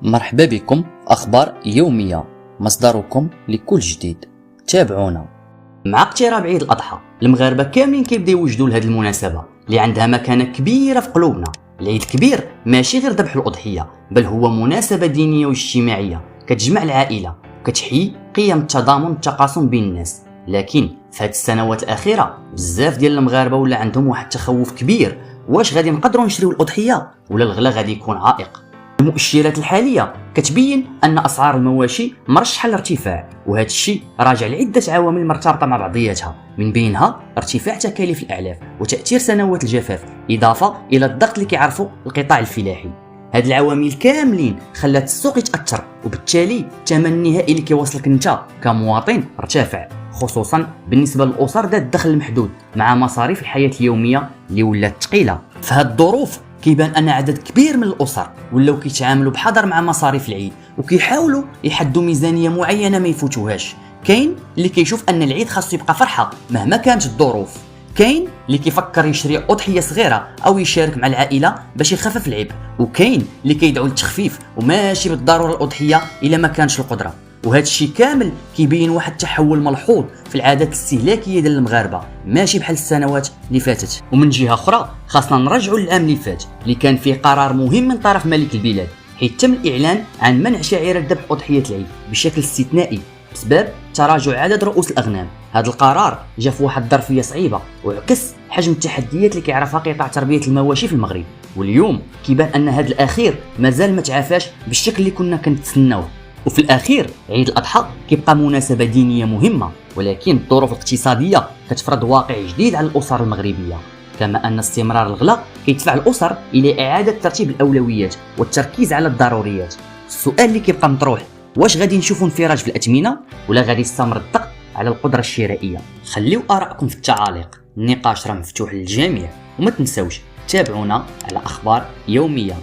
مرحبا بكم أخبار يومية، مصدركم لكل جديد. تابعونا. مع اقتراب عيد الأضحى المغاربة كاملين كيبداو يوجدوا لهذه المناسبة اللي عندها مكانة كبيرة في قلوبنا. العيد الكبير ماشي غير ذبح الأضحية، بل هو مناسبة دينية واجتماعية كتجمع العائلة وكتحيي قيم التضامن والتقاسم بين الناس. لكن في هذه السنوات الأخيرة بزاف ديال المغاربة ولا عندهم واحد التخوف كبير، واش غادي نقدروا نشريو الأضحية ولا الغلا غادي يكون عائق؟ المؤشرات الحالية كتبين أن أسعار المواشي مرشحة للارتفاع، وهذا الشيء راجع لعدة عوامل مرتبطة مع بعضياتها، من بينها ارتفاع تكاليف الأعلاف وتأثير سنوات الجفاف، إضافة إلى الضغط اللي كيعرفوا القطاع الفلاحي. هاد العوامل كاملين خلات السوق يتأثر، وبالتالي الثمن النهائي اللي كيوصلك انت كمواطن ارتفع، خصوصا بالنسبة للأسر ذات الدخل المحدود مع مصاريف الحياة اليومية اللي ولات ثقيلة. في هاد الظروف كيبان ان عدد كبير من الاسر ولاو كيتعاملوا بحذر مع مصاريف العيد وكيحاولوا يحدوا ميزانيه معينه ما يفوتوهاش. كاين اللي كيشوف ان العيد خاصو يبقى فرحه مهما كانت الظروف، كاين اللي كيفكر يشري اضحيه صغيره او يشارك مع العائله باش يخفف العبء، وكاين اللي كيدعو للتخفيف وماشي بالضروره الاضحيه الا ما كانش القدره. وهذا الشيء كامل كيبين واحد التحول ملحوظ في العادات الاستهلاكيه ديال المغاربه، ماشي بحال السنوات اللي فاتت. ومن جهه اخرى خاصنا نرجعوا للعام اللي فات اللي كان فيه قرار مهم من طرف ملك البلاد، حيث تم الاعلان عن منع شعيره ذبح اضحيه العيد بشكل استثنائي بسبب تراجع عدد رؤوس الاغنام. هذا القرار جاء في واحد الظرفيه صعيبه وعكس حجم التحديات اللي كيعرفها قطاع تربيه المواشي في المغرب، واليوم كيبان ان هذا الاخير مازال ما تعافاش بالشكل اللي كنا كنتسناوه. وفي الأخير عيد الأضحى كيبقى مناسبة دينية مهمة، ولكن الظروف الاقتصادية كتفرض واقع جديد على الأسر المغربية، كما أن استمرار الغلاء كيدفع الأسر إلى إعادة ترتيب الأولويات والتركيز على الضروريات. السؤال اللي كيبقى مطروح، واش غادي نشوفوا انفراج في الأثمنة ولا غادي يستمر الضغط على القدرة الشرائية؟ خليو آراءكم في التعاليق، النقاش راه مفتوح للجميع، وما تنسوش تابعونا على أخبار يومية.